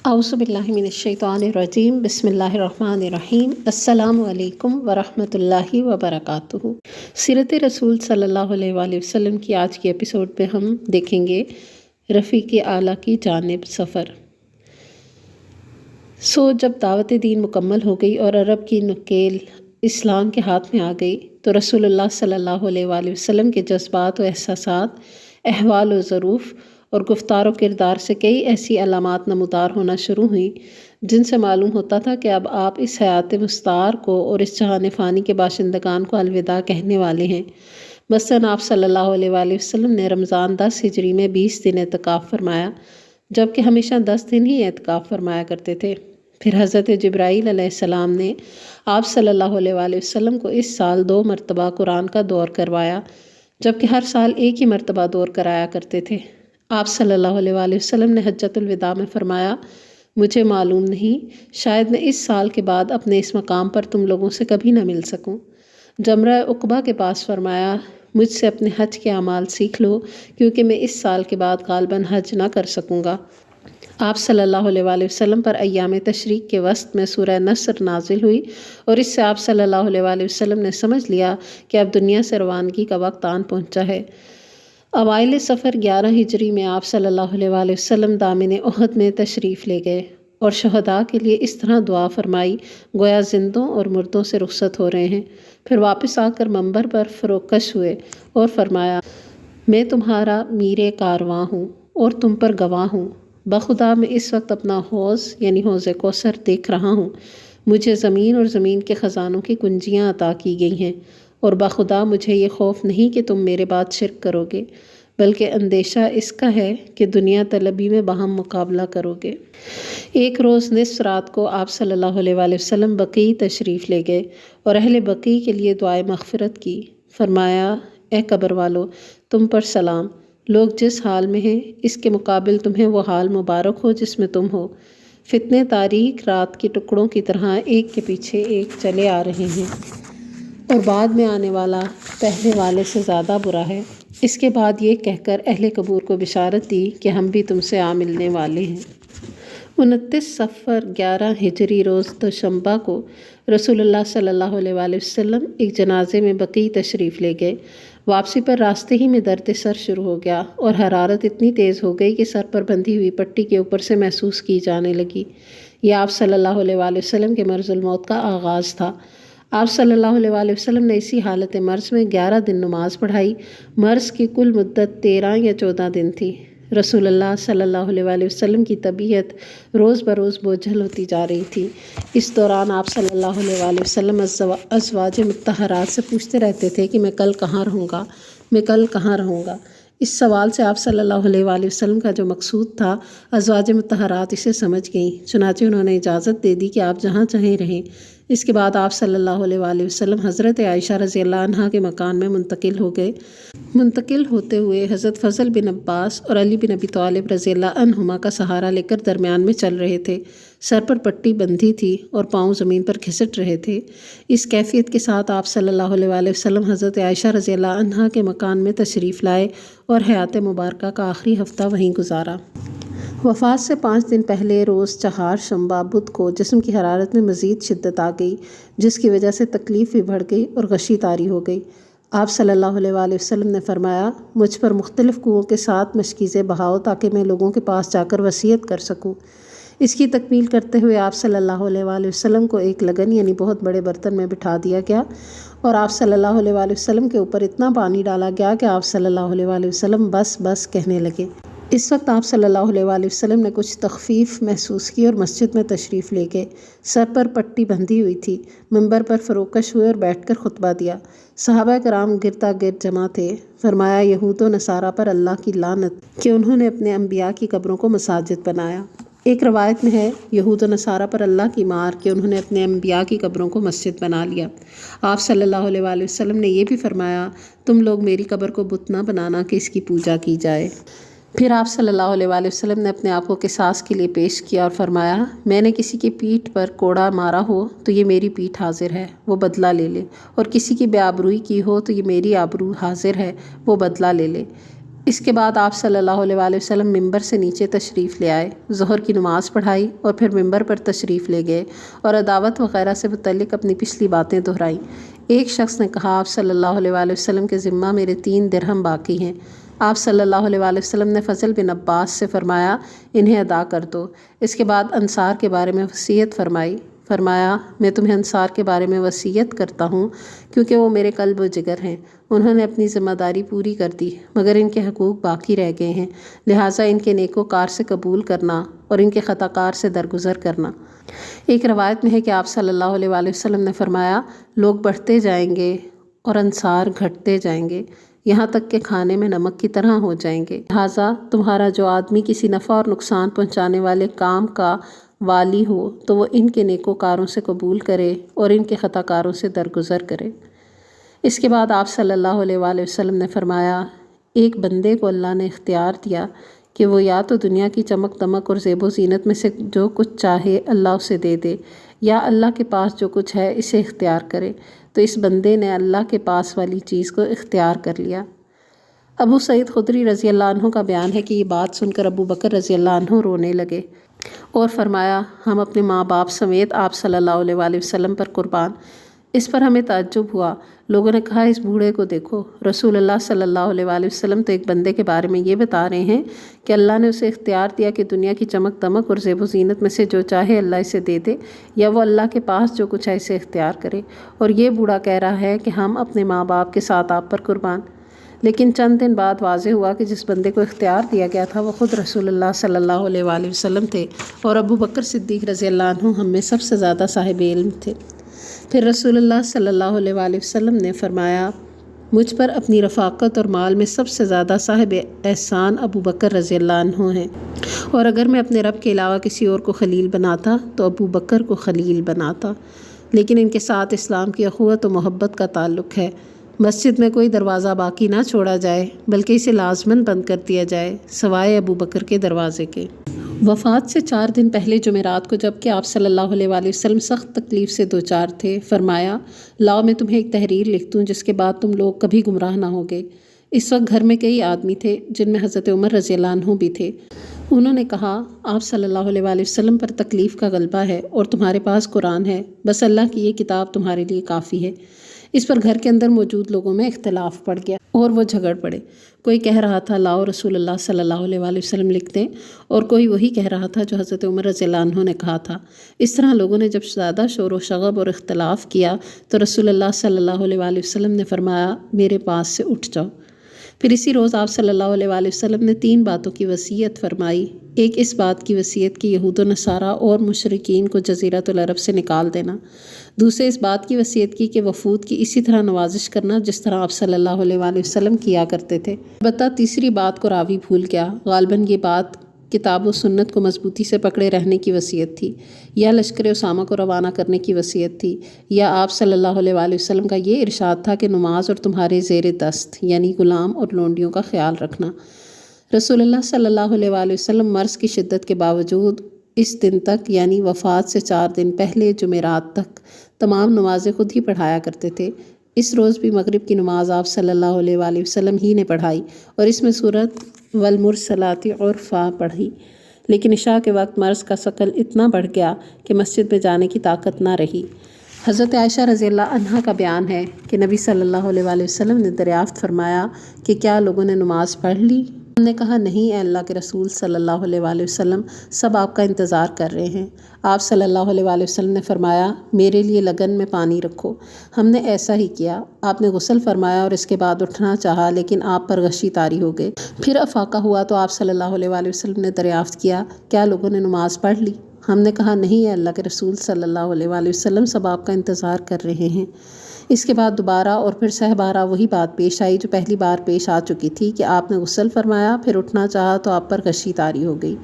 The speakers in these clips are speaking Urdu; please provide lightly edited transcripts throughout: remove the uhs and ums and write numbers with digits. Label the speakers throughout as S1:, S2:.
S1: اعوذ باللہ من الشیطان الرجیم بسم اللہ الرحمن الرحیم السلام علیکم ورحمۃ اللہ وبرکاتہ۔ سیرت رسول صلی اللہ علیہ وآلہ وسلم کی آج کی ایپیسوڈ پہ ہم دیکھیں گے رفیق اعلیٰ کی جانب سفر۔ جب دعوت دین مکمل ہو گئی اور عرب کی نکیل اسلام کے ہاتھ میں آ گئی تو رسول اللہ صلی اللہ علیہ وآلہ وسلم کے جذبات و احساسات، احوال و ظروف اور گفتار و کردار سے کئی ایسی علامات نمودار ہونا شروع ہوئیں جن سے معلوم ہوتا تھا کہ اب آپ اس حیات مستعار کو اور اس جہان فانی کے باشندگان کو الوداع کہنے والے ہیں۔ مثلاً آپ صلی اللہ علیہ وآلہ وسلم نے رمضان 10 ہجری میں 20 دن اعتکاف فرمایا، جبکہ ہمیشہ 10 دن ہی اعتکاف فرمایا کرتے تھے۔ پھر حضرت جبرائیل علیہ السلام نے آپ صلی اللہ علیہ وآلہ وسلم کو اس سال 2 مرتبہ قرآن کا دور کروایا، جبکہ ہر سال ایک ہی مرتبہ دور کرایا کرتے تھے۔ آپ صلی اللہ علیہ وآلہ وسلم نے حجۃ الوداع میں فرمایا، مجھے معلوم نہیں، شاید میں اس سال کے بعد اپنے اس مقام پر تم لوگوں سے کبھی نہ مل سکوں۔ جمرہ عقبہ کے پاس فرمایا، مجھ سے اپنے حج کے اعمال سیکھ لو کیونکہ میں اس سال کے بعد غالباً حج نہ کر سکوں گا۔ آپ صلی اللہ علیہ وآلہ وسلم پر ایام تشریق کے وسط میں سورہ نصر نازل ہوئی اور اس سے آپ صلی اللہ علیہ وآلہ وسلم نے سمجھ لیا کہ اب دنیا سے روانگی کا وقت آن پہنچا ہے۔ اوائل سفر 11 ہجری میں آپ صلی اللہ علیہ وآلہ وسلم دامن احد میں تشریف لے گئے اور شہداء کے لیے اس طرح دعا فرمائی گویا زندوں اور مردوں سے رخصت ہو رہے ہیں۔ پھر واپس آ کر منبر پر فروکش ہوئے اور فرمایا، میں تمہارا میر کارواں ہوں اور تم پر گواہ ہوں، بخدا میں اس وقت اپنا حوض یعنی حوض کوثر دیکھ رہا ہوں۔ مجھے زمین اور زمین کے خزانوں کی کنجیاں عطا کی گئی ہیں اور بخدا مجھے یہ خوف نہیں کہ تم میرے بعد شرک کرو گے، بلکہ اندیشہ اس کا ہے کہ دنیا طلبی میں باہم مقابلہ کرو گے۔ ایک روز نصف رات کو آپ صلی اللہ علیہ وآلہ وسلم بقیع تشریف لے گئے اور اہل بقیع کے لیے دعائے مغفرت کی۔ فرمایا، اے قبر والو، تم پر سلام، لوگ جس حال میں ہیں اس کے مقابل تمہیں وہ حال مبارک ہو جس میں تم ہو۔ فتنے تاریک رات کے ٹکڑوں کی طرح ایک کے پیچھے ایک چلے آ رہے ہیں اور بعد میں آنے والا پہلے والے سے زیادہ برا ہے۔ اس کے بعد یہ کہہ کر اہل قبور کو بشارت دی کہ ہم بھی تم سے آ ملنے والے ہیں۔ 29 صفر 11 ہجری روز دوشنبہ کو رسول اللہ صلی اللہ علیہ وآلہ وسلم ایک جنازے میں بقیع تشریف لے گئے۔ واپسی پر راستے ہی میں درد سر شروع ہو گیا اور حرارت اتنی تیز ہو گئی کہ سر پر بندھی ہوئی پٹی کے اوپر سے محسوس کی جانے لگی۔ یہ آپ صلی اللہ علیہ وآلہ وسلم کے مرض الموت کا آغاز تھا۔ آپ صلی اللہ علیہ وآلہ وسلم نے اسی حالت مرض میں 11 دن نماز پڑھائی۔ مرض کی کل مدت 13 یا 14 دن تھی۔ رسول اللہ صلی اللہ علیہ وآلہ وسلم کی طبیعت روز بروز بوجھل ہوتی جا رہی تھی۔ اس دوران آپ صلی اللہ علیہ وآلہ وسلم ازواج مطہرات سے پوچھتے رہتے تھے کہ میں کل کہاں رہوں گا، میں کل کہاں رہوں گا۔ اس سوال سے آپ صلی اللہ علیہ وآلہ وسلم کا جو مقصود تھا ازواج مطہرات اسے سمجھ گئیں، چنانچہ انہوں نے اجازت دے دی کہ آپ جہاں چاہیں رہیں۔ اس کے بعد آپ صلی اللہ علیہ وآلہ وسلم حضرت عائشہ رضی اللہ عنہا کے مکان میں منتقل ہو گئے۔ منتقل ہوتے ہوئے حضرت فضل بن عباس اور علی بن ابی طالب رضی اللہ عنہما کا سہارا لے کر درمیان میں چل رہے تھے۔ سر پر پٹی بندھی تھی اور پاؤں زمین پر گھسٹ رہے تھے۔ اس کیفیت کے ساتھ آپ صلی اللہ علیہ وآلہ وسلم حضرت عائشہ رضی اللہ عنہا کے مکان میں تشریف لائے اور حیات مبارکہ کا آخری ہفتہ وہیں گزارا۔ وفات سے 5 دن پہلے روز چہارشنبہ بدھ کو جسم کی حرارت میں مزید شدت آ گئی، جس کی وجہ سے تکلیف بھی بڑھ گئی اور غشی طاری ہو گئی۔ آپ صلی اللہ علیہ وآلہ وسلم نے فرمایا، مجھ پر مختلف کنوؤں کے 7 مشکیزیں بہاؤ تاکہ میں لوگوں کے پاس جا کر وصیت کر سکوں۔ اس کی تکمیل کرتے ہوئے آپ صلی اللہ علیہ وآلہ وسلم کو ایک لگن یعنی بہت بڑے برتن میں بٹھا دیا گیا اور آپ صلی اللہ علیہ وآلہ وسلم کے اوپر اتنا پانی ڈالا گیا کہ آپ صلی اللہ علیہ وآلہ وسلم بس بس کہنے لگے۔ اس وقت آپ صلی اللہ علیہ وآلہ وسلم نے کچھ تخفیف محسوس کی اور مسجد میں تشریف لے گئے۔ سر پر پٹی بندھی ہوئی تھی، منبر پر فروکش ہوئے اور بیٹھ کر خطبہ دیا۔ صحابہ کرام گردا گرد جمع تھے۔ فرمایا، یہود و نصارہ پر اللہ کی لعنت کہ انہوں نے اپنے انبیاء کی قبروں کو مساجد بنایا۔ ایک روایت میں ہے، یہود و نصارہ پر اللہ کی مار کہ انہوں نے اپنے انبیاء کی قبروں کو مسجد بنا لیا۔ آپ صلی اللہ علیہ وآلہ وسلم نے یہ بھی فرمایا، تم لوگ میری قبر کو بت نہ بنانا کہ اس کی پوجا کی جائے۔ پھر آپ صلی اللہ علیہ وآلہ وسلم نے اپنے آپ کو قصاص کے لیے پیش کیا اور فرمایا، میں نے کسی کی پیٹھ پر کوڑا مارا ہو تو یہ میری پیٹھ حاضر ہے، وہ بدلہ لے لے، اور کسی کی بے آبروئی کی ہو تو یہ میری آبرو حاضر ہے، وہ بدلہ لے لے۔ اس کے بعد آپ صلی اللہ علیہ وآلہ وسلم ممبر سے نیچے تشریف لے آئے، ظہر کی نماز پڑھائی اور پھر ممبر پر تشریف لے گئے اور عداوت وغیرہ سے متعلق اپنی پچھلی باتیں دہرائیں۔ ایک شخص نے کہا، آپ صلی اللہ علیہ وآلہ وسلم کے ذمہ میرے 3 درہم باقی ہیں۔ آپ صلی اللہ علیہ وآلہ وسلم نے فضل بن عباس سے فرمایا، انہیں ادا کر دو۔ اس کے بعد انصار کے بارے میں وصیت فرمایا، میں تمہیں انصار کے بارے میں وصیت کرتا ہوں کیونکہ وہ میرے قلب و جگر ہیں۔ انہوں نے اپنی ذمہ داری پوری کر دی مگر ان کے حقوق باقی رہ گئے ہیں، لہٰذا ان کے نیکوکار سے قبول کرنا اور ان کے خطا کار سے درگزر کرنا۔ ایک روایت میں ہے کہ آپ صلی اللہ علیہ وآلہ وسلم نے فرمایا، لوگ بڑھتے جائیں گے اور انصار گھٹتے جائیں گے، یہاں تک کہ کھانے میں نمک کی طرح ہو جائیں گے، لہٰذا تمہارا جو آدمی کسی نفع اور نقصان پہنچانے والے کام کا والی ہو تو وہ ان کے نیکوکاروں سے قبول کرے اور ان کے خطا کاروں سے درگزر کرے۔ اس کے بعد آپ صلی اللہ علیہ وآلہ وسلم نے فرمایا، ایک بندے کو اللہ نے اختیار دیا کہ وہ یا تو دنیا کی چمک دمک اور زیب و زینت میں سے جو کچھ چاہے اللہ اسے دے دے، یا اللہ کے پاس جو کچھ ہے اسے اختیار کرے، تو اس بندے نے اللہ کے پاس والی چیز کو اختیار کر لیا۔ ابو سعید خدری رضی اللہ عنہ کا بیان ہے کہ یہ بات سن کر ابو بکر رضی اللہ عنہ رونے لگے اور فرمایا، ہم اپنے ماں باپ سمیت آپ صلی اللہ علیہ وآلہ وسلم پر قربان۔ اس پر ہمیں تعجب ہوا۔ لوگوں نے کہا، اس بوڑھے کو دیکھو، رسول اللہ صلی اللہ علیہ وآلہ وسلم تو ایک بندے کے بارے میں یہ بتا رہے ہیں کہ اللہ نے اسے اختیار دیا کہ دنیا کی چمک دمک اور زیب و زینت میں سے جو چاہے اللہ اسے دے دے، یا وہ اللہ کے پاس جو کچھ ہے اسے اختیار کرے، اور یہ بوڑھا کہہ رہا ہے کہ ہم اپنے ماں باپ کے ساتھ آپ پر قربان۔ لیکن چند دن بعد واضح ہوا کہ جس بندے کو اختیار دیا گیا تھا وہ خود رسول اللہ صلی اللہ علیہ وآلہ وسلم تھے، اور ابو بکر صدیق رضی اللہ عنہ ہم میں سب سے زیادہ صاحب علم تھے۔ پھر رسول اللہ صلی اللہ علیہ وآلہ وسلم نے فرمایا، مجھ پر اپنی رفاقت اور مال میں سب سے زیادہ صاحب احسان ابو بکر رضی اللہ عنہ ہیں، اور اگر میں اپنے رب کے علاوہ کسی اور کو خلیل بناتا تو ابو بکر کو خلیل بناتا۔ لیکن ان کے ساتھ اسلام کی اخوت و محبت کا تعلق ہے۔ مسجد میں کوئی دروازہ باقی نہ چھوڑا جائے بلکہ اسے لازماً بند کر دیا جائے سوائے ابو بکر کے دروازے کے۔ وفات سے 4 دن پہلے جمعرات کو جب کہ آپ صلی اللہ علیہ وآلہ وسلم سخت تکلیف سے دوچار تھے، فرمایا، لاؤ میں تمہیں ایک تحریر لکھ دوں جس کے بعد تم لوگ کبھی گمراہ نہ ہوگے۔ اس وقت گھر میں کئی آدمی تھے جن میں حضرت عمر رضی اللہ عنہ بھی تھے۔ انہوں نے کہا، آپ صلی اللہ علیہ وآلہ وسلم پر تکلیف کا غلبہ ہے اور تمہارے پاس قرآن ہے، بس اللہ کی یہ کتاب تمہارے لیے کافی ہے۔ اس پر گھر کے اندر موجود لوگوں میں اختلاف پڑ گیا اور وہ جھگڑ پڑے۔ کوئی کہہ رہا تھا، لاؤ رسول اللہ صلی اللہ علیہ وآلہ وسلم لکھ دیں، اور کوئی وہی کہہ رہا تھا جو حضرت عمر رضی اللہ عنہ نے کہا تھا۔ اس طرح لوگوں نے جب زیادہ شور و شغب اور اختلاف کیا تو رسول اللہ صلی اللہ علیہ وآلہ وسلم نے فرمایا، میرے پاس سے اٹھ جاؤ۔ پھر اسی روز آپ صلی اللہ علیہ وآلہ وسلم نے 3 باتوں کی وصیت فرمائی۔ ایک اس بات کی وصیت کہ یہود و نصارہ اور مشرکین کو جزیرۃ العرب سے نکال دینا۔ دوسرے اس بات کی وصیت کی کہ وفود کی اسی طرح نوازش کرنا جس طرح آپ صلی اللہ علیہ وآلہ وسلم کیا کرتے تھے۔ البتہ تیسری بات کو راوی بھول گیا۔ غالباً یہ بات کتاب و سنت کو مضبوطی سے پکڑے رہنے کی وصیت تھی، یا لشکر اسامہ کو روانہ کرنے کی وصیت تھی، یا آپ صلی اللہ علیہ وآلہ وسلم کا یہ ارشاد تھا کہ نماز اور تمہارے زیر دست یعنی غلام اور لونڈیوں کا خیال رکھنا۔ رسول اللہ صلی اللہ علیہ وآلہ وسلم مرض کی شدت کے باوجود اس دن تک یعنی وفات سے 4 دن پہلے جمعرات تک تمام نمازیں خود ہی پڑھایا کرتے تھے۔ اس روز بھی مغرب کی نماز آپ صلی اللہ علیہ وآلہ وسلم ہی نے پڑھائی اور اس میں سورۃ والمرسلات عرفا پڑھی، لیکن عشاء کے وقت مرض کا ثقل اتنا بڑھ گیا کہ مسجد میں جانے کی طاقت نہ رہی۔ حضرت عائشہ رضی اللہ عنہا کا بیان ہے کہ نبی صلی اللہ علیہ وآلہ وسلم نے دریافت فرمایا کہ کیا لوگوں نے نماز پڑھ لی؟ ہم نے کہا، نہیں اے اللہ کے رسول صلی اللہ علیہ وآلہ وسلم، سب آپ کا انتظار کر رہے ہیں۔ آپ صلی اللہ علیہ وآلہ وسلم نے فرمایا، میرے لیے لگن میں پانی رکھو۔ ہم نے ایسا ہی کیا۔ آپ نے غسل فرمایا اور اس کے بعد اٹھنا چاہا لیکن آپ پر غشی طاری ہو گئے۔ پھر افاقہ ہوا تو آپ صلی اللہ علیہ وآلہ وسلم نے دریافت کیا، کیا لوگوں نے نماز پڑھ لی؟ ہم نے کہا، نہیں اے اللہ کے رسول صلی اللہ علیہ وآلہ وسلم، سب آپ کا انتظار کر رہے ہیں۔ اس کے بعد دوبارہ اور پھر سہ بارہ وہی بات پیش آئی جو پہلی بار پیش آ چکی تھی کہ آپ نے غسل فرمایا، پھر اٹھنا چاہا تو آپ پر غشی طاری ہو گئی۔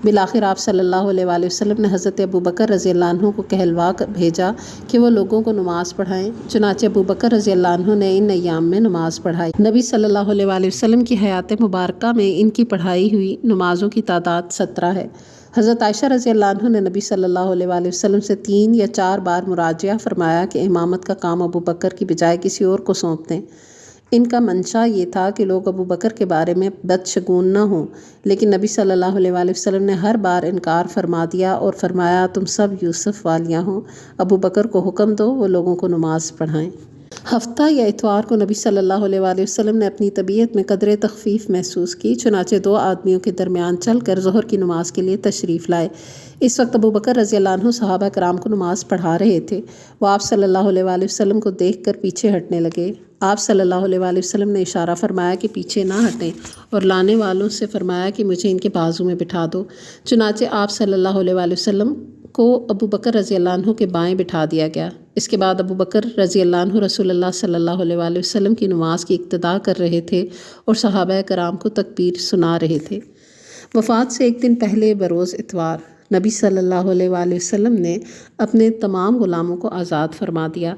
S1: بالآخر آپ صلی اللہ علیہ وآلہ وسلم نے حضرت ابو بکر رضی اللہ عنہ کو کہلوا بھیجا کہ وہ لوگوں کو نماز پڑھائیں۔ چنانچہ ابو بکر رضی اللہ عنہ نے ان ایام میں نماز پڑھائی۔ نبی صلی اللہ علیہ وآلہ وسلم کی حیات مبارکہ میں ان کی پڑھائی ہوئی نمازوں کی تعداد 17 ہے۔ حضرت عائشہ رضی اللہ عنہ نے نبی صلی اللہ علیہ وآلہ وسلم سے 3 یا 4 بار مراجعہ فرمایا کہ امامت کا کام ابو بکر کی بجائے کسی اور کو سونپ دیں۔ ان کا منشا یہ تھا کہ لوگ ابو بکر کے بارے میں بدشگون نہ ہوں، لیکن نبی صلی اللہ علیہ وسلم نے ہر بار انکار فرما دیا اور فرمایا تم سب یوسف والیاں ہو، ابو بکر کو حکم دو وہ لوگوں کو نماز پڑھائیں۔ ہفتہ یا اتوار کو نبی صلی اللہ علیہ وسلم نے اپنی طبیعت میں قدرے تخفیف محسوس کی، چنانچہ 2 آدمیوں کے درمیان چل کر ظہر کی نماز کے لیے تشریف لائے۔ اس وقت ابو بکر رضی اللہ عنہ صحابہ کرام کو نماز پڑھا رہے تھے۔ وہ آپ صلی اللہ علیہ وسلم کو دیکھ کر پیچھے ہٹنے لگے۔ آپ صلی اللہ علیہ وسلم نے اشارہ فرمایا کہ پیچھے نہ ہٹیں اور لانے والوں سے فرمایا کہ مجھے ان کے بازو میں بٹھا دو۔ چنانچہ آپ صلی اللہ علیہ وسلم کو ابو بکر رضی اللہ عنہ کے بائیں بٹھا دیا گیا۔ اس کے بعد ابو بکر رضی اللہ عنہ رسول اللہ صلی اللہ علیہ وسلم کی نماز کی اقتداء کر رہے تھے اور صحابہ کرام کو تکبیر سنا رہے تھے۔ وفات سے ایک دن پہلے بروز اتوار نبی صلی اللہ علیہ وسلم نے اپنے تمام غلاموں کو آزاد فرما دیا۔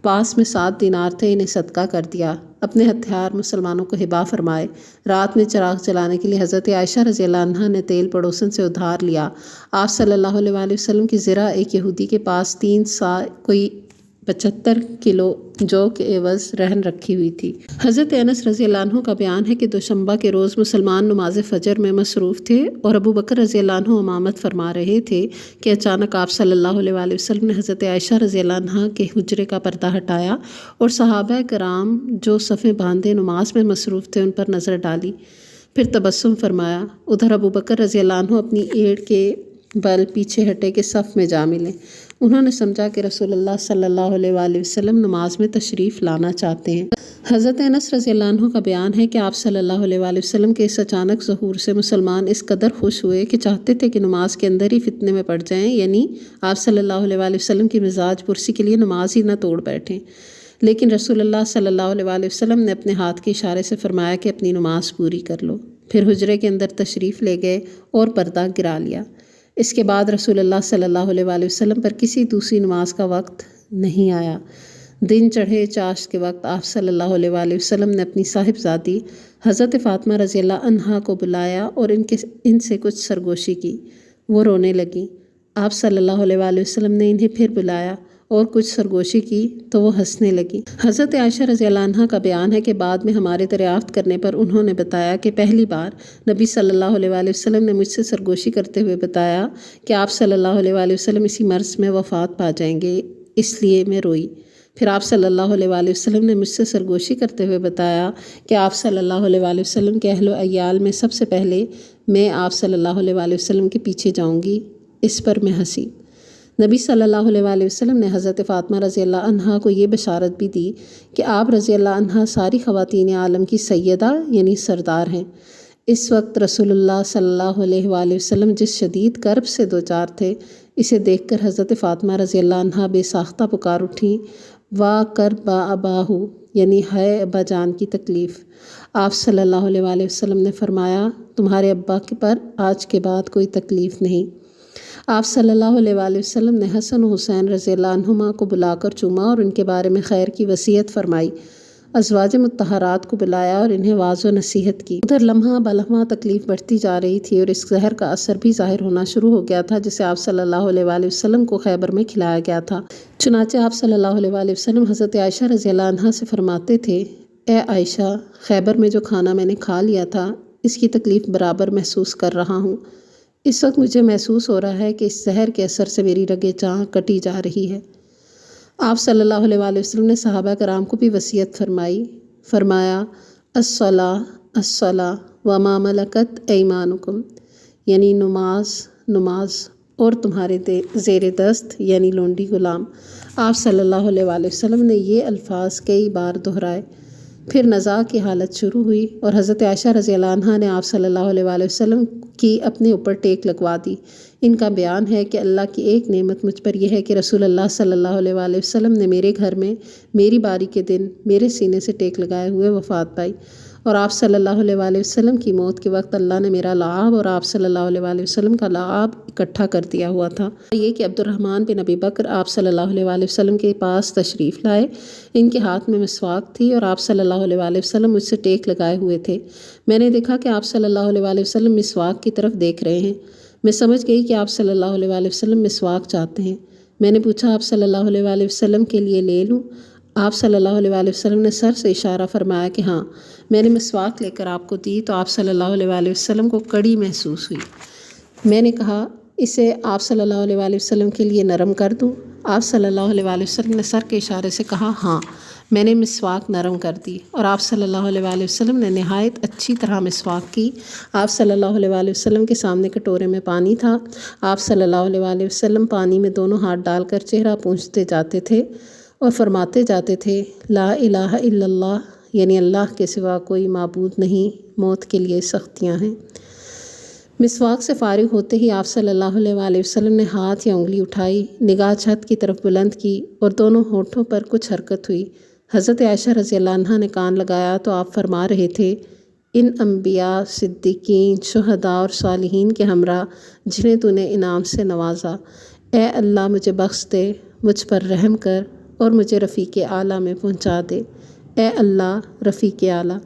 S1: پاس میں 7 دینار تھے، انہیں صدقہ کر دیا۔ اپنے ہتھیار مسلمانوں کو ہبا فرمائے۔ رات میں چراغ جلانے کے لیے حضرت عائشہ رضی اللہ عنہا نے تیل پڑوسن سے ادھار لیا۔ آپ صلی اللہ علیہ وسلم کی زرہ ایک یہودی کے پاس 3 سا کوئی 75 کلو جو کے عوض رہن رکھی ہوئی تھی۔ حضرت انس رضی اللہ عنہ کا بیان ہے کہ دوشنبہ کے روز مسلمان نماز فجر میں مصروف تھے اور ابو بکر رضی اللہ عنہ امامت فرما رہے تھے کہ اچانک آپ صلی اللہ علیہ وسلم نے حضرت عائشہ رضی اللہ عنہ کے حجرے کا پردہ ہٹایا اور صحابہ کرام جو صفیں باندھے نماز میں مصروف تھے ان پر نظر ڈالی، پھر تبسم فرمایا۔ ادھر ابو بکر رضی اللہ عنہ اپنی ایڑ کے بل پیچھے ہٹے کہ صف میں جا ملے۔ انہوں نے سمجھا کہ رسول اللہ صلی اللہ علیہ وسلم نماز میں تشریف لانا چاہتے ہیں۔ حضرت انس رضی اللہ عنہ کا بیان ہے کہ آپ صلی اللہ علیہ وسلم کے اس اچانک ظہور سے مسلمان اس قدر خوش ہوئے کہ چاہتے تھے کہ نماز کے اندر ہی فتنے میں پڑ جائیں، یعنی آپ صلی اللہ علیہ وسلم کی مزاج پرسی کے لیے نماز ہی نہ توڑ بیٹھیں۔ لیکن رسول اللہ صلی اللہ علیہ وسلم نے اپنے ہاتھ کے اشارے سے فرمایا کہ اپنی نماز پوری کر لو، پھر حجرے کے اندر تشریف لے گئے اور پردہ گرا لیا۔ اس کے بعد رسول اللہ صلی اللہ علیہ وسلم پر کسی دوسری نماز کا وقت نہیں آیا۔ دن چڑھے چاشت کے وقت آپ صلی اللہ علیہ وسلم نے اپنی صاحبزادی حضرت فاطمہ رضی اللہ عنہا کو بلایا اور ان سے کچھ سرگوشی کی۔ وہ رونے لگیں۔ آپ صلی اللہ علیہ وسلم نے انہیں پھر بلایا اور کچھ سرگوشی کی تو وہ ہنسنے لگی۔ حضرت عائشہ رضی اللہ عنہا کا بیان ہے کہ بعد میں ہمارے دریافت کرنے پر انہوں نے بتایا کہ پہلی بار نبی صلی اللہ علیہ وسلم نے مجھ سے سرگوشی کرتے ہوئے بتایا کہ آپ صلی اللہ علیہ وسلم اسی مرض میں وفات پا جائیں گے، اس لیے میں روئی۔ پھر آپ صلی اللہ علیہ وسلم نے مجھ سے سرگوشی کرتے ہوئے بتایا کہ آپ صلی اللہ علیہ وسلم کے اہل و عیال میں سب سے پہلے میں آپ صلی اللہ علیہ وسلم کے پیچھے جاؤں گی۔ اس پر میں ہنسی۔ نبی صلی اللہ علیہ وسلم نے حضرت فاطمہ رضی اللہ عنہا کو یہ بشارت بھی دی کہ آپ رضی اللہ عنہا ساری خواتین عالم کی سیدہ یعنی سردار ہیں۔ اس وقت رسول اللہ صلی اللہ علیہ وسلم جس شدید کرب سے دوچار تھے، اسے دیکھ کر حضرت فاطمہ رضی اللہ عنہا بے ساختہ پکار اٹھیں، وا کرب اباہو یعنی ہے ابا جان کی تکلیف۔ آپ صلی اللہ علیہ وسلم نے فرمایا تمہارے ابا پر آج کے بعد کوئی تکلیف نہیں۔ آپ صلی اللہ علیہ وسلم نے حسن و حسین رضی اللہ عنہما کو بلا کر چوما اور ان کے بارے میں خیر کی وصیت فرمائی۔ ازواج مطہرات کو بلایا اور انہیں واعظ و نصیحت کی۔ ادھر لمحہ بلمحہ تکلیف بڑھتی جا رہی تھی اور اس زہر کا اثر بھی ظاہر ہونا شروع ہو گیا تھا جسے آپ صلی اللہ علیہ وسلم کو خیبر میں کھلایا گیا تھا۔ چنانچہ آپ صلی اللہ علیہ وسلم حضرت عائشہ رضی اللہ عنہا سے فرماتے تھے، اے عائشہ، خیبر میں جو کھانا میں نے کھا لیا تھا اس کی تکلیف برابر محسوس کر رہا ہوں۔ اس وقت مجھے محسوس ہو رہا ہے کہ اس زہر کے اثر سے میری رگِ جاں کٹی جا رہی ہے۔ آپ صلی اللہ علیہ وسلم نے صحابہ کرام کو بھی وصیت فرمائی۔ فرمایا الصلاۃ الصلاۃ وما ملکت ایمانکم، یعنی نماز اور تمہارے زیر دست یعنی لونڈی غلام۔ آپ صلی اللہ علیہ وسلم نے یہ الفاظ کئی بار دہرائے۔ پھر نزاع کی حالت شروع ہوئی اور حضرت عائشہ رضی اللہ عنہا نے آپ صلی اللہ علیہ وسلم کی اپنے اوپر ٹیک لگوا دی۔ ان کا بیان ہے کہ اللہ کی ایک نعمت مجھ پر یہ ہے کہ رسول اللہ صلی اللہ علیہ وسلم نے میرے گھر میں میری باری کے دن میرے سینے سے ٹیک لگائے ہوئے وفات پائی، اور آپ صلی اللہ علیہ وسلم کی موت کے وقت اللہ نے میرا لعاب اور آپ صلی اللہ علیہ وسلم کا لعاب اکٹھا کر دیا ہوا تھا۔ یہ کہ عبد الرحمن بن ابی بکر آپ صلی اللہ علیہ وسلم کے پاس تشریف لائے، ان کے ہاتھ میں مسواک تھی اور آپ صلی اللہ علیہ وسلم مجھ سے ٹیک لگائے ہوئے تھے۔ میں نے دیکھا کہ آپ صلی اللہ علیہ وسلم مسواک کی طرف دیکھ رہے ہیں۔ میں سمجھ گئی کہ آپ صلی اللہ علیہ وسلم مسواک چاہتے ہیں۔ میں نے پوچھا آپ صلی اللہ علیہ وسلم کے لیے لے لوں؟ آپ صلی اللہ علیہ وآلہ وسلم نے سر سے اشارہ فرمایا کہ ہاں۔ میں نے مسواک لے کر آپ کو دی تو آپ صلی اللہ علیہ وآلہ وسلم کو کڑی محسوس ہوئی۔ میں نے کہا اسے آپ صلی اللہ علیہ وآلہ وسلم کے لیے نرم کر دوں؟ آپ صلی اللہ علیہ وآلہ وسلم نے سر کے اشارے سے کہا ہاں۔ میں نے مسواک نرم کر دی اور آپ صلی اللہ علیہ وآلہ وسلم نے نہایت اچھی طرح مسواک کی۔ آپ صلی اللہ علیہ وآلہ وسلم کے سامنے کٹورے میں پانی تھا۔ آپ صلی اللہ علیہ وآلہ وسلم پانی میں دونوں ہاتھ ڈال کر چہرہ پونچھتے جاتے تھے اور فرماتے جاتے تھے لا الہ الا اللہ، یعنی اللہ کے سوا کوئی معبود نہیں، موت کے لیے سختیاں ہیں۔ مسواک سے فارغ ہوتے ہی آپ صلی اللہ علیہ وآلہ وسلم نے ہاتھ یا انگلی اٹھائی، نگاہ چھت کی طرف بلند کی اور دونوں ہونٹوں پر کچھ حرکت ہوئی۔ حضرت عائشہ رضی اللہ عنہا نے کان لگایا تو آپ فرما رہے تھے ان انبیاء، صدیقین، شہداء اور صالحین کے ہمراہ جنہیں تو نے انعام سے نوازا، اے اللہ مجھے بخش دے، مجھ پر رحم کر اور مجھے رفیق اعلیٰ میں پہنچا دے، اے اللہ رفیق اعلیٰ۔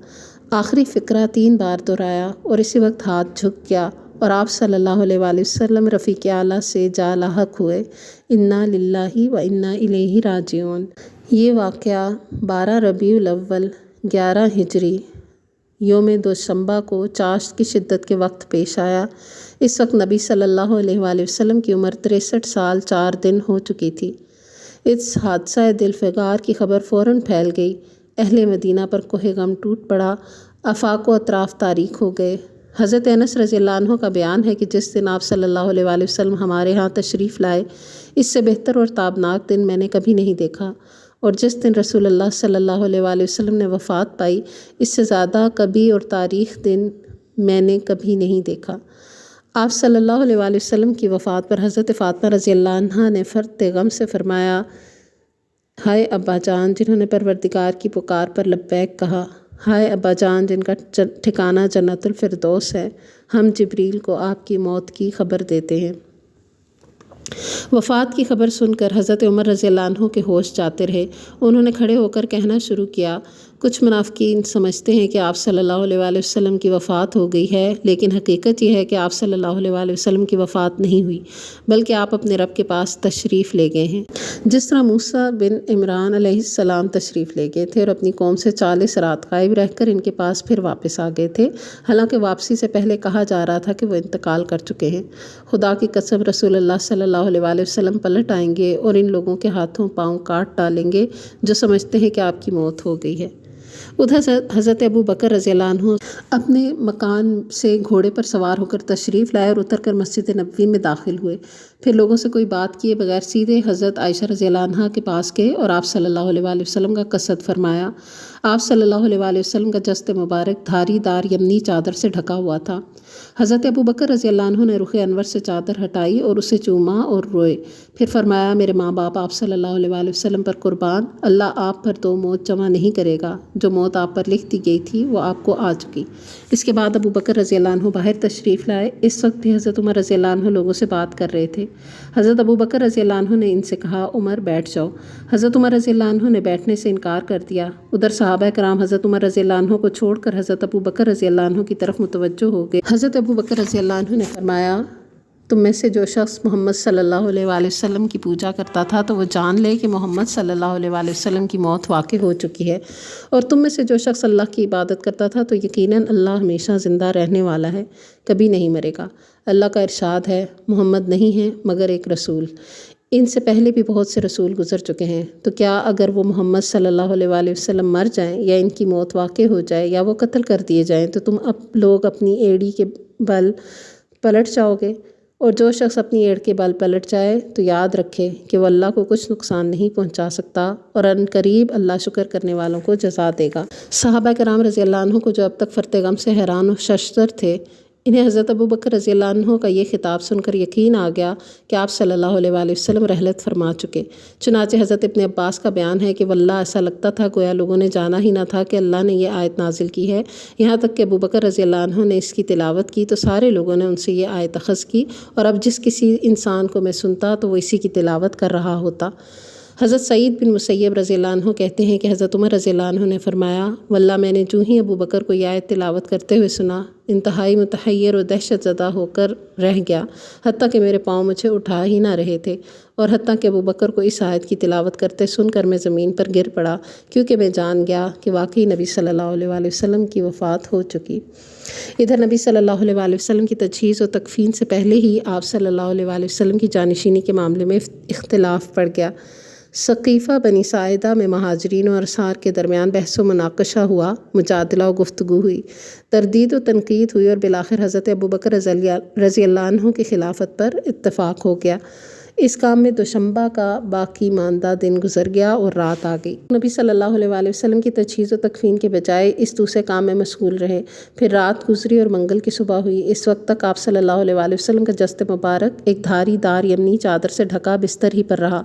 S1: آخری فقرہ 3 بار دہرایا اور اسی وقت ہاتھ جھک گیا اور آپ صلی اللہ علیہ وآلہ وسلم رفیق اعلیٰ سے جا لاحق ہوئے۔ انا للہ و انا الیہ راجعون۔ یہ واقعہ 12 ربیع الاول 11 ہجری یوم دوشنبہ کو چاشت کی شدت کے وقت پیش آیا۔ اس وقت نبی صلی اللہ علیہ وآلہ وسلم کی عمر 63 سال 4 دن ہو چکی تھی۔ اس حادثہ دل فگار کی خبر فوراً پھیل گئی۔ اہل مدینہ پر کوہ غم ٹوٹ پڑا، آفاق و اطراف تاریک ہو گئے۔ حضرت انس رضی اللہ عنہ کا بیان ہے کہ جس دن آپ صلی اللہ علیہ وآلہ وسلم ہمارے ہاں تشریف لائے، اس سے بہتر اور تابناک دن میں نے کبھی نہیں دیکھا، اور جس دن رسول اللہ صلی اللہ علیہ وآلہ وسلم نے وفات پائی، اس سے زیادہ کبھی اور تاریخ دن میں نے کبھی نہیں دیکھا۔ آپ صلی اللہ علیہ وآلہ وسلم کی وفات پر حضرت فاطمہ رضی اللہ عنہا نے فرط غم سے فرمایا ہائے ابا جان جنہوں نے پروردگار کی پکار پر لبیک کہا، ہائے ابا جان جن کا ٹھکانہ جنت الفردوس ہے، ہم جبریل کو آپ کی موت کی خبر دیتے ہیں۔ وفات کی خبر سن کر حضرت عمر رضی اللہ عنہ کے ہوش جاتے رہے۔ انہوں نے کھڑے ہو کر کہنا شروع کیا، کچھ منافقین سمجھتے ہیں کہ آپ صلی اللہ علیہ وآلہ وسلم کی وفات ہو گئی ہے، لیکن حقیقت یہ ہے کہ آپ صلی اللہ علیہ وآلہ وسلم کی وفات نہیں ہوئی، بلکہ آپ اپنے رب کے پاس تشریف لے گئے ہیں، جس طرح موسیٰ بن عمران علیہ السلام تشریف لے گئے تھے اور اپنی قوم سے 40 رات غائب رہ کر ان کے پاس پھر واپس آ گئے تھے، حالانکہ واپسی سے پہلے کہا جا رہا تھا کہ وہ انتقال کر چکے ہیں۔ خدا کی قسم رسول اللہ صلی اللہ علیہ وآلہ وسلم پلٹ آئیں گے اور ان لوگوں کے ہاتھوں پاؤں کاٹ ڈالیں گے جو سمجھتے ہیں کہ آپ کی موت ہو گئی ہے۔ ادھر حضرت ابو بکر رضی اللہ عنہ اپنے مکان سے گھوڑے پر سوار ہو کر تشریف لائے اور اتر کر مسجد نبوی میں داخل ہوئے، پھر لوگوں سے کوئی بات کیے بغیر سیدھے حضرت عائشہ رضی اللہ عنہا کے پاس گئے اور آپ صلی اللہ علیہ وآلہ وسلم کا قصد فرمایا۔ آپ صلی اللہ علیہ وآلہ وسلم کا جسد مبارک دھاری دار یمنی چادر سے ڈھکا ہوا تھا۔ حضرت ابو بکر رضی اللہ عنہ نے رخ انور سے چادر ہٹائی اور اسے چوما اور روئے، پھر فرمایا میرے ماں باپ آپ صلی اللہ علیہ وآلہ وسلم پر قربان، اللہ آپ پر 2 موت جمع نہیں کرے گا، جو موت آپ پر لکھ دی گئی تھی وہ آپ کو آ چکی۔ اس کے بعد ابو بکر رضی اللہ عنہ باہر تشریف لائے۔ اس وقت بھی حضرت عمر رضی اللہ عنہ لوگوں سے بات کر رہے تھے۔ حضرت ابو بکر رضی اللہ عنہ نے ان سے کہا عمر بیٹھ جاؤ۔ حضرت عمر رضی اللہ عنہ نے بیٹھنے سے انکار کر دیا۔ ادھر صحابہ کرام حضرت عمر رضی اللہ عنہ کو چھوڑ کر حضرت ابو بکر رضی اللہ عنہ کی طرف متوجہ ہو گئے۔ حضرت ابو بکر رضی اللہ عنہ نے فرمایا تم میں سے جو شخص محمد صلی اللہ علیہ وآلہ وسلم کی پوجا کرتا تھا تو وہ جان لے کہ محمد صلی اللہ علیہ وآلہ وسلم کی موت واقع ہو چکی ہے، اور تم میں سے جو شخص اللہ کی عبادت کرتا تھا تو یقیناً اللہ ہمیشہ زندہ رہنے والا ہے، کبھی نہیں مرے گا۔ اللہ کا ارشاد ہے محمد نہیں ہے مگر ایک رسول، ان سے پہلے بھی بہت سے رسول گزر چکے ہیں، تو کیا اگر وہ محمد صلی اللہ علیہ وآلہ وسلم مر جائیں یا ان کی موت واقع ہو جائے یا وہ قتل کر دیے جائیں تو تم لوگ اپنی ایڑی کے بل پلٹ جاؤ گے؟ اور جو شخص اپنی ایڑ کے بل پلٹ جائے تو یاد رکھے کہ وہ اللہ کو کچھ نقصان نہیں پہنچا سکتا، اور ان قریب اللہ شکر کرنے والوں کو جزا دے گا۔ صحابہ کرام رضی اللہ عنہ کو جو اب تک فرط غم سے حیران و ششدر تھے، انہیں حضرت ابو بکر رضی اللہ عنہ کا یہ خطاب سن کر یقین آ گیا کہ آپ صلی اللہ علیہ وآلہ وسلم رحلت فرما چکے۔ چنانچہ حضرت ابن عباس کا بیان ہے کہ واللہ ایسا لگتا تھا گویا لوگوں نے جانا ہی نہ تھا کہ اللہ نے یہ آیت نازل کی ہے، یہاں تک کہ ابو بکر رضی اللہ عنہ نے اس کی تلاوت کی تو سارے لوگوں نے ان سے یہ آیت اخذ کی، اور اب جس کسی انسان کو میں سنتا تو وہ اسی کی تلاوت کر رہا ہوتا۔ حضرت سعید بن مسیب رضی اللہ عنہ کہتے ہیں کہ حضرت عمر رضی اللہ عنہ نے فرمایا، واللہ میں نے جو ہی ابو بکر کو یہ آیت تلاوت کرتے ہوئے سنا، انتہائی متحیر و دہشت زدہ ہو کر رہ گیا، حتیٰ کہ میرے پاؤں مجھے اٹھا ہی نہ رہے تھے، اور حتیٰ کہ ابو بکر کو اس آیت کی تلاوت کرتے سن کر میں زمین پر گر پڑا، کیونکہ میں جان گیا کہ واقعی نبی صلی اللہ علیہ وآلہ وسلم کی وفات ہو چکی۔ ادھر نبی صلی اللہ علیہ وآلہ وسلم کی تجہیز و تکفین سے پہلے ہی آپ صلی اللہ علیہ وآلہ وسلم کی جانشینی کے معاملے میں اختلاف پڑ گیا۔ ثقیفہ بنی ساعدہ میں مہاجرین و انصار کے درمیان بحث و مناقشہ ہوا، مجادلہ و گفتگو ہوئی، تردید و تنقید ہوئی، اور بالآخر حضرت ابوبکر رضی اللہ عنہ کی خلافت پر اتفاق ہو گیا۔ اس کام میں دوشنبہ کا باقی ماندہ دن گزر گیا اور رات آ گئی۔ نبی صلی اللہ علیہ وآلہ وسلم کی تجہیز و تکفین کے بجائے اس دوسرے کام میں مشغول رہے۔ پھر رات گزری اور منگل کی صبح ہوئی۔ اس وقت تک آپ صلی اللہ علیہ وآلہ وسلم کا جسد مبارک ایک دھاری دار یمنی چادر سے ڈھکا بستر ہی پر رہا۔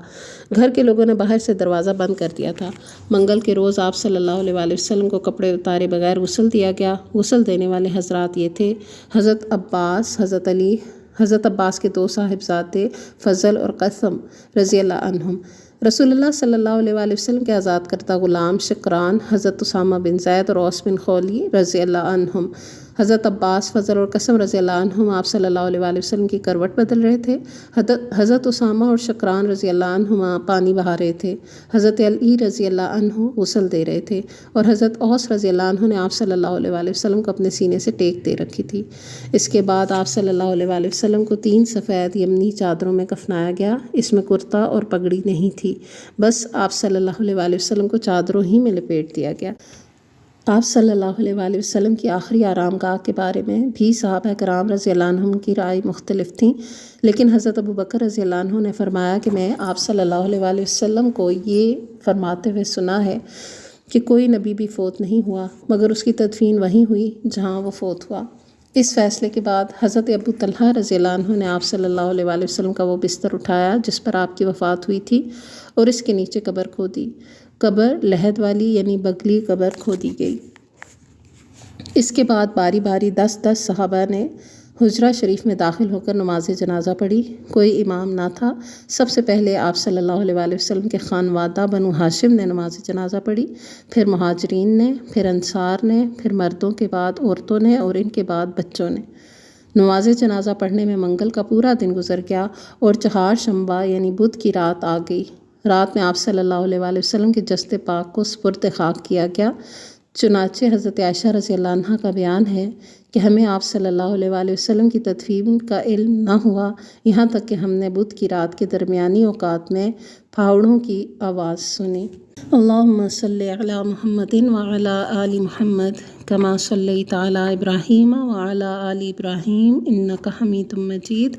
S1: گھر کے لوگوں نے باہر سے دروازہ بند کر دیا تھا۔ منگل کے روز آپ صلی اللہ علیہ وآلہ وسلم کو کپڑے اتارے بغیر غسل دیا گیا۔ غسل دینے والے حضرات یہ تھے: حضرت عباس، حضرت علی، حضرت عباس کے 2 صاحبزادے فضل اور قاسم رضی اللہ عنہم، رسول اللہ صلی اللہ علیہ وآلہ وسلم کے آزاد کردہ غلام شقران، حضرت اسامہ بن زید اور اوس بن خولی رضی اللہ عنہم۔ حضرت عباس، فضل اور قاسم رضی اللہ عنہم آپ صلی اللہ علیہ وآلہ وسلم کی کروٹ بدل رہے تھے۔ حضرت اسامہ اور شقران رضی اللہ عنہما پانی بہا رہے تھے۔ حضرت علی رضی اللہ عنہ غسل دے رہے تھے، اور حضرت اوس رضی اللہ عنہ نے آپ صلی اللہ علیہ وآلہ وسلم کو اپنے سینے سے ٹیک دے رکھی تھی۔ اس کے بعد آپ صلی اللہ علیہ وآلہ وسلم کو 3 سفید یمنی چادروں میں کفنایا گیا۔ اس میں کرتا اور پگڑی نہیں تھی، بس آپ صلی اللہ علیہ وآلہ وسلم کو چادروں ہی میں لپیٹ دیا گیا۔ آپ صلی اللہ علیہ وآلہ وسلم کی آخری آرام گاہ کے بارے میں بھی صحابہ کرام رضی اللہ عنہم کی رائے مختلف تھیں، لیکن حضرت ابوبکر رضی اللہ عنہ نے فرمایا کہ میں آپ صلی اللہ علیہ وآلہ وسلم کو یہ فرماتے ہوئے سنا ہے کہ کوئی نبی بھی فوت نہیں ہوا مگر اس کی تدفین وہیں ہوئی جہاں وہ فوت ہوا۔ اس فیصلے کے بعد حضرت ابو طلحہ رضی اللہ عنہ نے آپ صلی اللہ علیہ وآلہ وسلم کا وہ بستر اٹھایا جس پر آپ کی وفات ہوئی تھی، اور اس کے نیچے قبر کھودی۔ قبر لحد والی یعنی بگلی قبر کھودی گئی۔ اس کے بعد باری باری 10 صحابہ نے حجرہ شریف میں داخل ہو کر نماز جنازہ پڑھی۔ کوئی امام نہ تھا۔ سب سے پہلے آپ صلی اللہ علیہ وآلہ وسلم کے خانوادہ بنو ہاشم نے نماز جنازہ پڑھی، پھر مہاجرین نے، پھر انصار نے، پھر مردوں کے بعد عورتوں نے، اور ان کے بعد بچوں نے۔ نماز جنازہ پڑھنے میں منگل کا پورا دن گزر گیا اور چہارشنبہ یعنی بدھ کی رات آ گئی۔ رات میں آپ صلی اللہ علیہ وآلہ وسلم کے جسد پاک کو سپرد خاک کیا گیا۔ چنانچہ حضرت عائشہ رضی اللہ عنہا کا بیان ہے کہ ہمیں آپ صلی اللہ علیہ وآلہ وسلم کی تدفین کا علم نہ ہوا یہاں تک کہ ہم نے بدھ کی رات کے درمیانی اوقات میں پھاوڑوں کی آواز سنی۔ اللہم صلی علی محمد وعلی آل محمد کما صلیت علی ابراہیم وعلی آل ابراہیم انک حمید مجید۔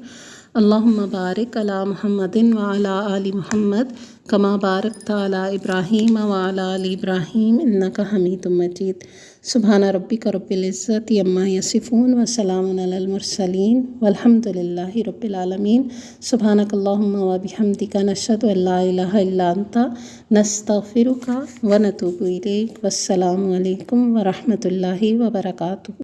S1: اللہم بارک علی محمد وعلی آل محمد کما بارکت علی ابراہیم وعلی آل ابراہیم انک حمید مجید۔ سبحان ربک رب العزت عما یصفون وسلام علی المرسلین والحمد للہ رب العالمین۔ سبحانک اللہم وبحمدک نشہد ان لا الہ الا انت نستغفرک ونتوب الیک۔ والسلام علیکم ورحمۃ اللہ وبرکاتہ۔